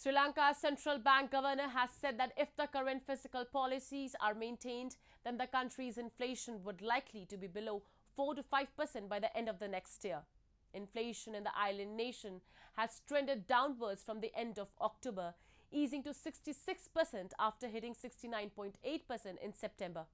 Sri Lanka's central bank governor has said that if the current fiscal policies are maintained, then the country's inflation would likely to be below 4 to 5% by the end of the next year. Inflation in the island nation has trended downwards from the end of October, easing to 66% after hitting 69.8% in September.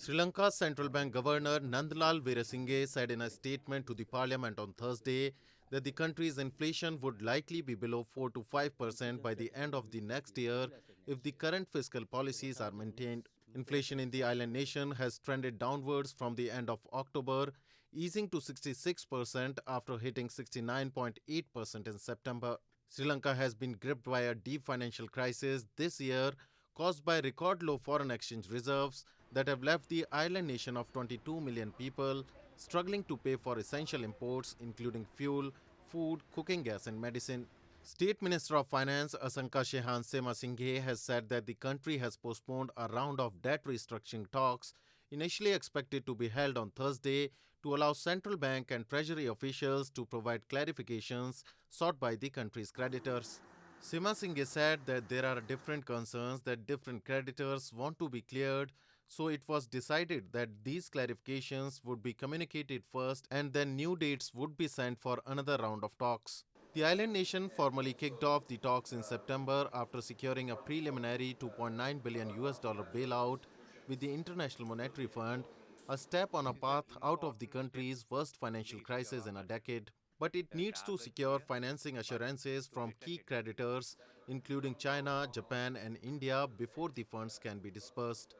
Sri Lanka's central bank governor Nandlal Veerasinghe said in a statement to the parliament on Thursday that the country's inflation would likely be below 4 to 5% by the end of the next year if the current fiscal policies are maintained. Inflation in the island nation has trended downwards from the end of October, easing to 66% after hitting 69.8% in September. Sri Lanka has been gripped by a deep financial crisis this year caused by record low foreign exchange reserves that have left the island nation of 22 million people struggling to pay for essential imports including fuel, food, cooking gas and medicine. State Minister of Finance Asanka Shehan Semasinghe has said that the country has postponed a round of debt restructuring talks initially expected to be held on Thursday to allow central bank and treasury officials to provide clarifications sought by the country's creditors. Semasinghe said that there are different concerns that different creditors want to be cleared, so it was decided that these clarifications would be communicated first and then new dates would be sent for another round of talks. The island nation formally kicked off the talks in September after securing a preliminary $2.9 billion bailout with the International Monetary Fund, a step on a path out of the country's worst financial crisis in a decade. But it needs to secure financing assurances from key creditors, including China, Japan and India, before the funds can be disbursed.